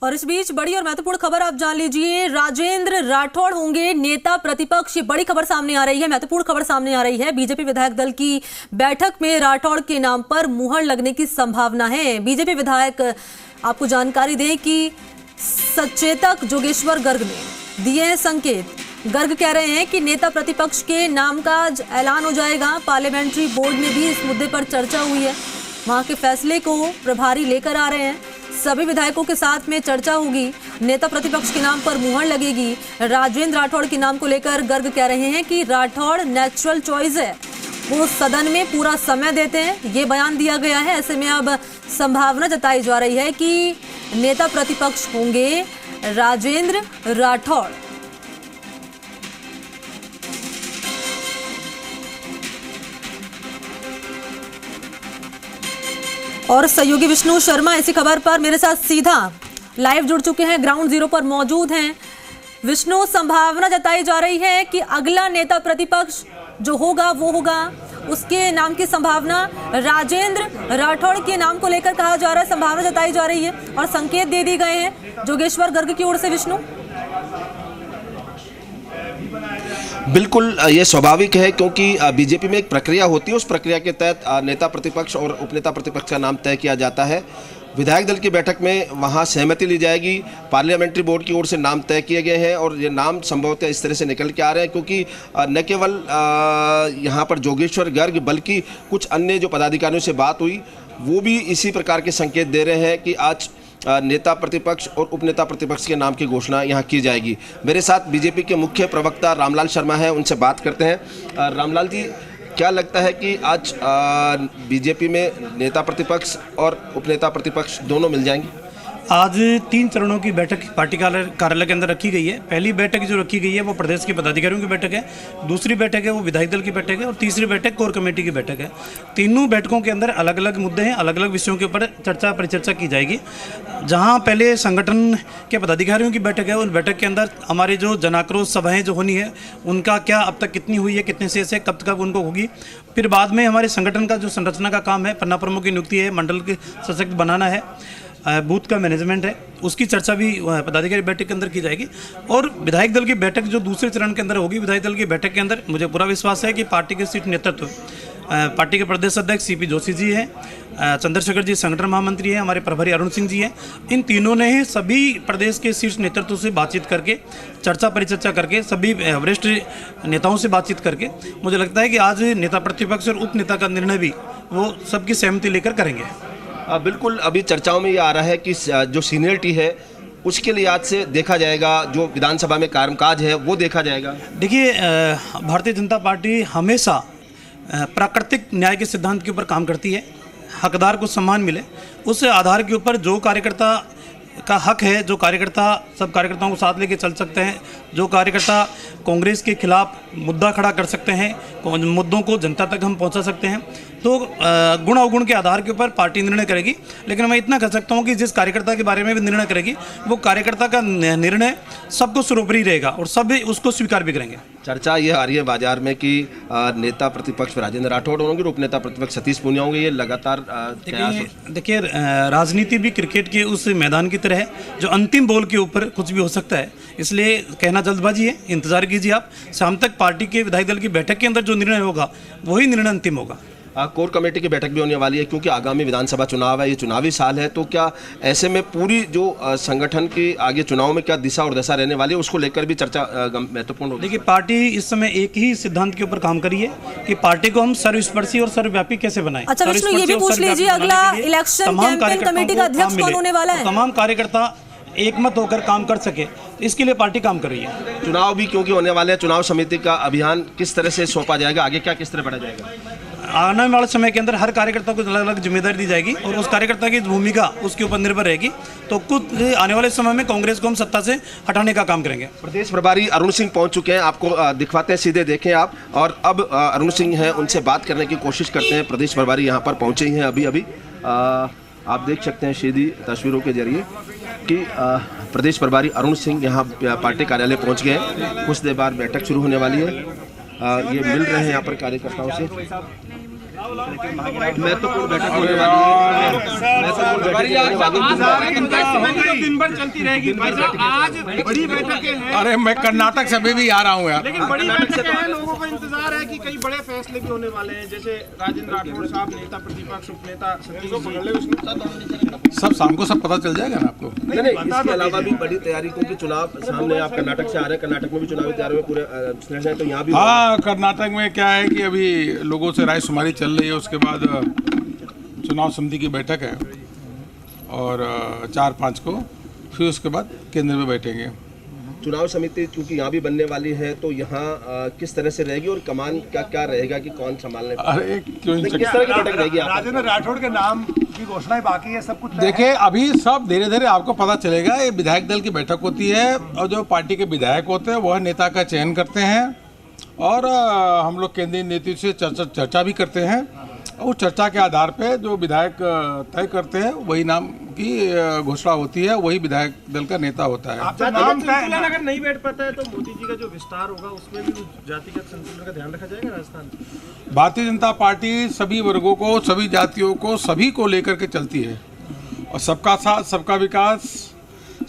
और इस बीच बड़ी और महत्वपूर्ण खबर आप जान लीजिए, राजेंद्र राठौड़ होंगे नेता प्रतिपक्ष। ये बड़ी खबर सामने आ रही है, महत्वपूर्ण खबर सामने आ रही है। बीजेपी विधायक दल की बैठक में राठौड़ के नाम पर मुहर लगने की संभावना है। बीजेपी विधायक आपको जानकारी दें कि सचेतक जोगेश्वर गर्ग ने दिए हैं संकेत। गर्ग कह रहे हैं कि नेता प्रतिपक्ष के नाम का ऐलान हो जाएगा। पार्लियामेंट्री बोर्ड में भी इस मुद्दे पर चर्चा हुई है, वहां के फैसले को प्रभारी लेकर आ रहे हैं। सभी विधायकों के साथ में चर्चा होगी, नेता प्रतिपक्ष के नाम पर मुहर लगेगी। राजेंद्र राठौड़ के नाम को लेकर गर्ग कह रहे हैं कि राठौड़ नेचुरल चॉइस है, वो सदन में पूरा समय देते हैं, ये बयान दिया गया है। ऐसे में अब संभावना जताई जा रही है कि नेता प्रतिपक्ष होंगे राजेंद्र राठौड़। और सहयोगी विष्णु शर्मा इसी खबर पर मेरे साथ सीधा लाइव जुड़ चुके हैं, ग्राउंड जीरो पर मौजूद हैं। विष्णु, संभावना जताई जा रही है कि अगला नेता प्रतिपक्ष जो होगा वो होगा, उसके नाम की संभावना राजेंद्र राठौड़ के नाम को लेकर कहा जा रहा है, संभावना जताई जा रही है और संकेत दे दिए गए हैं जोगेश्वर गर्ग की ओर से। विष्णु, बिल्कुल ये स्वाभाविक है, क्योंकि बीजेपी में एक प्रक्रिया होती है, उस प्रक्रिया के तहत नेता प्रतिपक्ष और उपनेता प्रतिपक्ष का नाम तय किया जाता है। विधायक दल की बैठक में वहां सहमति ली जाएगी। पार्लियामेंट्री बोर्ड की ओर से नाम तय किए गए हैं और ये नाम संभवतः इस तरह से निकल के आ रहे हैं, क्योंकि न केवल यहां पर जोगेश्वर गर्ग बल्कि कुछ अन्य जो पदाधिकारियों से बात हुई वो भी इसी प्रकार के संकेत दे रहे हैं कि आज नेता प्रतिपक्ष और उपनेता प्रतिपक्ष के नाम की घोषणा यहां की जाएगी। मेरे साथ बीजेपी के मुख्य प्रवक्ता रामलाल शर्मा हैं, उनसे बात करते हैं। रामलाल जी, क्या लगता है कि आज बीजेपी में नेता प्रतिपक्ष और उपनेता प्रतिपक्ष दोनों मिल जाएंगे? आज 3 चरणों की बैठक पार्टी कार्यालय के अंदर रखी गई है। पहली बैठक जो रखी गई है वो प्रदेश के पदाधिकारियों की बैठक है, दूसरी बैठक है वो विधायक दल की बैठक है और तीसरी बैठक कोर कमेटी की बैठक है। तीनों बैठकों के अंदर अलग अलग मुद्दे हैं, अलग अलग विषयों के ऊपर चर्चा परिचर्चा की जाएगी। जहाँ पहले संगठन के पदाधिकारियों की बैठक है, उस बैठक के अंदर हमारे जो जनाक्रोश सभाएँ जो होनी है उनका क्या अब तक कितनी हुई है, कितने शेष है, कब तक उनको होगी। फिर बाद में हमारे संगठन का जो संरचना का काम है, पन्ना प्रमुख की नियुक्ति है, मंडल के सशक्त बनाना है, बूथ का मैनेजमेंट है, उसकी चर्चा भी पदाधिकारी बैठक के अंदर की जाएगी। और विधायक दल की बैठक जो दूसरे चरण के अंदर होगी, विधायक दल की बैठक के अंदर मुझे पूरा विश्वास है कि पार्टी के शीर्ष नेतृत्व, पार्टी के प्रदेश अध्यक्ष सीपी जोशी जी हैं, चंद्रशेखर जी संगठन महामंत्री हैं, हमारे प्रभारी अरुण सिंह जी हैं, इन तीनों ने ही सभी प्रदेश के शीर्ष नेतृत्व से बातचीत करके, चर्चा परिचर्चा करके, सभी वरिष्ठ नेताओं से बातचीत करके मुझे लगता है कि आज नेता प्रतिपक्ष और उप नेता का निर्णय भी वो सबकी सहमति लेकर करेंगे। बिल्कुल, अभी चर्चाओं में ये आ रहा है कि जो सीनियरिटी है उसके लिए आज से देखा जाएगा, जो विधानसभा में कामकाज है वो देखा जाएगा। देखिए, भारतीय जनता पार्टी हमेशा प्राकृतिक न्याय के सिद्धांत के ऊपर काम करती है। हकदार को सम्मान मिले, उस आधार के ऊपर जो कार्यकर्ता का हक है, जो कार्यकर्ता सब कार्यकर्ताओं को साथ लेके चल सकते हैं, जो कार्यकर्ता कांग्रेस के खिलाफ मुद्दा खड़ा कर सकते हैं, मुद्दों को जनता तक हम पहुंचा सकते हैं, तो गुण अवगुण के आधार के ऊपर पार्टी निर्णय करेगी। लेकिन मैं इतना कह सकता हूं कि जिस कार्यकर्ता के बारे में भी निर्णय करेगी वो कार्यकर्ता का निर्णय सबको सर्वोपरि रहेगा और सब उसको स्वीकार भी करेंगे। चर्चा ये आ रही है बाजार में कि नेता प्रतिपक्ष राजेंद्र राठौड़ होंगे और उपनेता प्रतिपक्ष सतीश पूनिया होंगे, ये लगातार देखिए, राजनीति भी क्रिकेट के उस मैदान की तरह है जो अंतिम बॉल के ऊपर कुछ भी हो सकता है, इसलिए कहना जल्दबाजी है। इंतजार कीजिए आप, शाम तक पार्टी के विधायक दल की बैठक के अंदर जो निर्णय होगा वही निर्णय अंतिम होगा। कोर कमेटी की बैठक भी होने वाली है, क्योंकि आगामी विधानसभा चुनाव है, ये चुनावी साल है, तो क्या ऐसे में पूरी जो संगठन की आगे चुनाव में क्या दिशा और दशा रहने वाली है उसको लेकर भी चर्चा महत्वपूर्ण होगी। देखिए, पार्टी इस समय एक ही सिद्धांत के ऊपर काम करी है कि पार्टी को हम सर्वस्पर्शी और सर्वव्यापी कैसे बनाएं। अच्छा विष्णु, ये भी पूछ लीजिए, अगला इलेक्शन कैंपेन कमेटी का अध्यक्ष कौन होने वाला है? तमाम कार्यकर्ता एकमत होकर काम कर सके, इसके लिए पार्टी काम कर रही है। चुनाव भी क्योंकि होने वाले हैं, चुनाव समिति का अभियान किस तरह से सौंपा जाएगा, आगे क्या किस तरह बढ़ा जाएगा? आने वाले समय के अंदर हर कार्यकर्ता को अलग अलग जिम्मेदारी दी जाएगी और उस कार्यकर्ता की भूमिका उसके ऊपर निर्भर रहेगी। तो कुछ आने वाले समय में कांग्रेस को हम सत्ता से हटाने का काम करेंगे। प्रदेश प्रभारी अरुण सिंह पहुंच चुके हैं, आपको दिखवाते हैं, सीधे देखें आप। और अब अरुण सिंह हैं, उनसे बात करने की कोशिश करते हैं। प्रदेश प्रभारी यहाँ पर पहुँचे ही हैं अभी आप देख सकते हैं सीधी तस्वीरों के जरिए कि प्रदेश प्रभारी अरुण सिंह यहाँ पार्टी कार्यालय पहुँच गए। कुछ देर बाद बैठक शुरू होने वाली है। ये मिल रहे हैं यहाँ पर कार्यकर्ताओं से। महत्वपूर्ण बैठक होने वाली है, दिन भर चलती रहेगी। भाई साहब आज बड़ी बैठकें हैं। अरे मैं कर्नाटक से अभी भी आ रहा हूँ यार। लेकिन बड़ी बैठकें हैं, लोगों को इंतजार है कि कई बड़े फैसले भी होने वाले हैं, जैसे राजेंद्र राठौड़ साहब, नेता प्रतिपक्ष उपनेता सतीश जी। सब शाम को सब पता चल जाएगा ना आपको। नहीं, इसके अलावा भी बड़ी तैयारी, क्योंकि चुनाव सामने, आप कर्नाटक से आ रहे हैं, कर्नाटक में भी चुनावी तैयारी में पूरे है, तो यहाँ भी हाँ, कर्नाटक में क्या है कि अभी लोगों से रायशुमारी चल रही है, उसके बाद चुनाव समिति की बैठक है और 4-5 को, फिर उसके बाद केंद्र में बैठेंगे। चुनाव समिति चूंकि यहाँ भी बनने वाली है, तो यहाँ किस तरह से रहेगी और कमान का क्या रहेगा कि कौन संभालने? अरे क्यों किस तरह की बैठक रहेगी? राजेंद्र राठौड़ के नाम की घोषणाएं बाकी है, सब कुछ देखिए अभी सब धीरे धीरे आपको पता चलेगा। ये विधायक दल की बैठक होती है और जो पार्टी के विधायक होते हैं वह नेता का चयन करते हैं और हम लोग केंद्रीय नेतृत्व से चर्चा भी करते हैं और चर्चा के आधार पे जो विधायक तय करते हैं वही नाम की घोषणा होती है, वही विधायक दल का नेता होता है। आपका नाम संतुलन अगर नहीं बैठ पाता है तो मोदी जी का जो विस्तार होगा उसमें भी जातिगत संतुलन का ध्यान रखा जाएगा राजस्थान। भारतीय जनता पार्टी सभी वर्गों को, सभी जातियों को, सभी को लेकर के चलती है और सबका साथ, सबका विकास,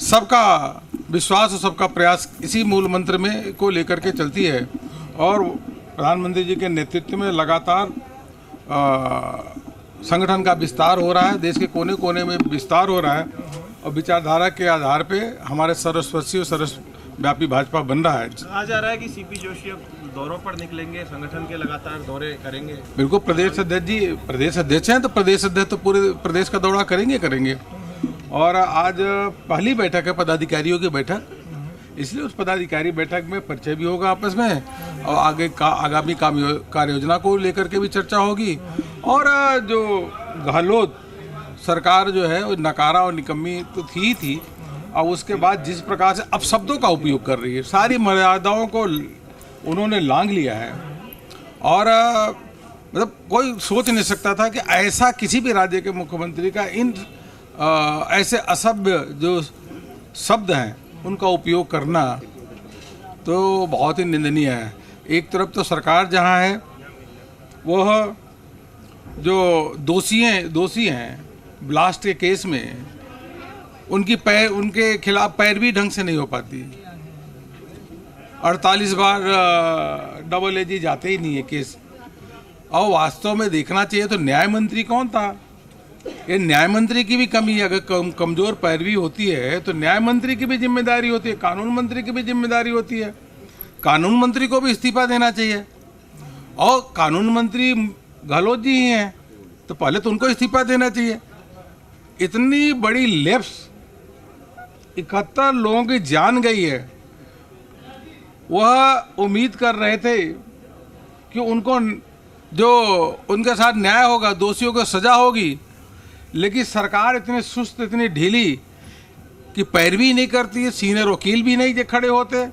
सबका विश्वास और सबका प्रयास, इसी मूल मंत्र में को लेकर के चलती है। और प्रधानमंत्री जी के नेतृत्व में लगातार संगठन का विस्तार हो रहा है, देश के कोने कोने में विस्तार हो रहा है और विचारधारा के आधार पे हमारे सर्वस्पर्शी और सर्वव्यापी भाजपा बन रहा है। कहा जा रहा है कि सीपी जोशी अब दौरों पर निकलेंगे, संगठन के लगातार दौरे करेंगे। बिल्कुल, प्रदेश अध्यक्ष जी प्रदेश अध्यक्ष हैं तो प्रदेश अध्यक्ष तो पूरे प्रदेश का दौरा करेंगे। और आज पहली बैठक है पदाधिकारियों की बैठक, इसलिए उस पदाधिकारी बैठक में परिचय भी होगा आपस में और आगामी कार्य योजना को लेकर के भी चर्चा होगी। और जो गहलोत सरकार जो है वो नकारा और निकम्मी तो थी और उसके बाद जिस प्रकार से अब शब्दों का उपयोग कर रही है, सारी मर्यादाओं को उन्होंने लांघ लिया है और मतलब कोई सोच नहीं सकता था कि ऐसा किसी भी राज्य के मुख्यमंत्री का इन ऐसे असभ्य जो शब्द हैं उनका उपयोग करना तो बहुत ही निंदनीय है। एक तरफ तो सरकार जहां है वह जो दोषी हैं ब्लास्ट के केस में उनके खिलाफ पैरवी ढंग से नहीं हो पाती। 48 बार AA जाते ही नहीं है केस। और वास्तव में देखना चाहिए तो न्याय मंत्री कौन था? ये न्याय मंत्री की भी कमी है। अगर कमजोर पैरवी होती है तो न्याय मंत्री की भी जिम्मेदारी होती है, कानून मंत्री की भी जिम्मेदारी होती है। कानून मंत्री को भी इस्तीफा देना चाहिए और कानून मंत्री गहलोत जी ही हैं तो पहले तो उनको इस्तीफा देना चाहिए। इतनी बड़ी लैप्स, 71 लोगों की जान गई है। वह उम्मीद कर रहे थे कि उनको जो उनके साथ न्याय होगा, दोषियों को सजा होगी, लेकिन सरकार इतनी सुस्त, इतनी ढीली कि पैरवी नहीं करती है। सीनियर वकील भी नहीं खड़े होते।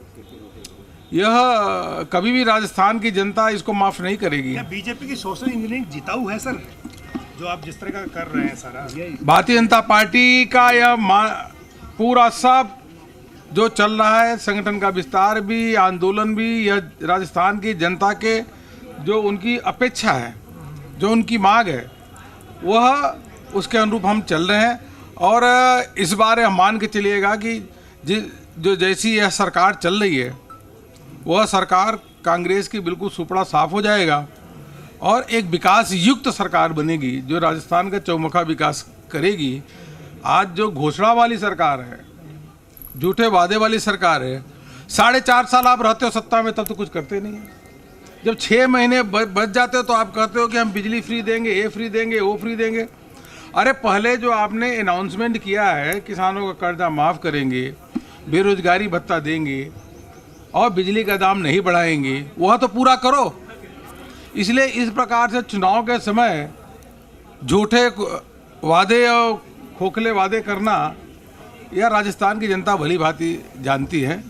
यह कभी भी राजस्थान की जनता इसको माफ नहीं करेगी। क्या बीजेपी की सोशल इंजीनियरिंग जिताऊ है सर, जो आप जिस तरह का कर रहे हैं सारा? भारतीय जनता पार्टी का यह पूरा सब जो चल रहा है, संगठन का विस्तार भी, आंदोलन भी, यह राजस्थान की जनता के जो उनकी अपेक्षा है, जो उनकी मांग है, वह उसके अनुरूप हम चल रहे हैं। और इस बार हम मान के चलिएगा कि जो जैसी यह सरकार चल रही है वह सरकार कांग्रेस की बिल्कुल सुपड़ा साफ हो जाएगा और एक विकास युक्त सरकार बनेगी जो राजस्थान का चौमुखा विकास करेगी। आज जो घोषणा वाली सरकार है, झूठे वादे वाली सरकार है, 4.5 साल आप रहते हो सत्ता में तब तो कुछ करते नहीं है। जब 6 महीने बच जाते हो तो आप कहते हो कि हम बिजली फ्री देंगे, ये फ्री देंगे, वो फ्री देंगे। अरे पहले जो आपने अनाउंसमेंट किया है किसानों का कर्जा माफ़ करेंगे, बेरोजगारी भत्ता देंगे और बिजली का दाम नहीं बढ़ाएंगे, वह तो पूरा करो। इसलिए इस प्रकार से चुनाव के समय झूठे वादे और खोखले वादे करना यह राजस्थान की जनता भली भांति जानती है।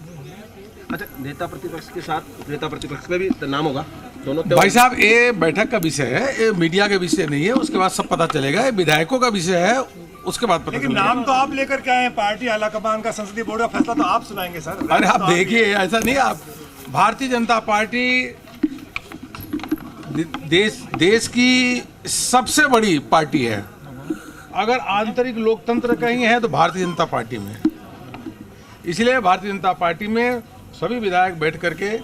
अच्छा, नेता प्रतिपक्ष के साथ नेता प्रतिपक्ष में भी नाम होगा दोनों? भाई साहब, ये बैठक का विषय है, ये मीडिया का विषय नहीं है। उसके बाद सब पता चलेगा। ये विधायकों का विषय है, उसके बाद पता चलेगा। नाम तो आप लेकर के आए, पार्टी आलाकमान का संसदीय बोर्ड का फैसला तो आप सुनाएंगे सर। अरे आप देखिए, ऐसा नहीं। आप भारतीय जनता पार्टी देश की सबसे बड़ी पार्टी है। अगर आंतरिक लोकतंत्र कहीं है तो भारतीय जनता पार्टी में। इसलिए भारतीय जनता पार्टी में सभी विधायक बैठ करके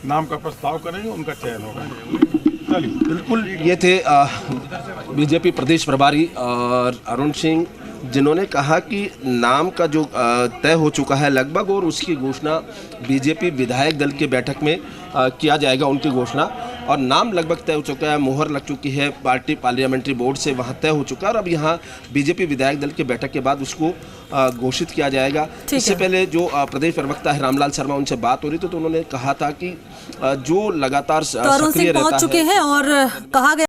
नाम का प्रस्ताव करेंगे, उनका चयन होगा। चलिए, बिल्कुल ये थे बीजेपी प्रदेश प्रभारी अरुण सिंह, जिन्होंने कहा कि नाम का जो तय हो चुका है लगभग, और उसकी घोषणा बीजेपी विधायक दल की बैठक में किया जाएगा, उनकी घोषणा। और नाम लगभग तय हो चुका है, मोहर लग चुकी है पार्टी पार्लियामेंट्री बोर्ड से, वहाँ तय हो चुका है। और अब यहाँ बीजेपी विधायक दल की बैठक के बाद उसको घोषित किया जाएगा। इससे पहले जो प्रदेश प्रवक्ता है रामलाल शर्मा, उनसे बात हो रही थी तो उन्होंने कहा था कि जो लगातार सक्रिय रहता है, पहुंच चुके हैं और कहा गया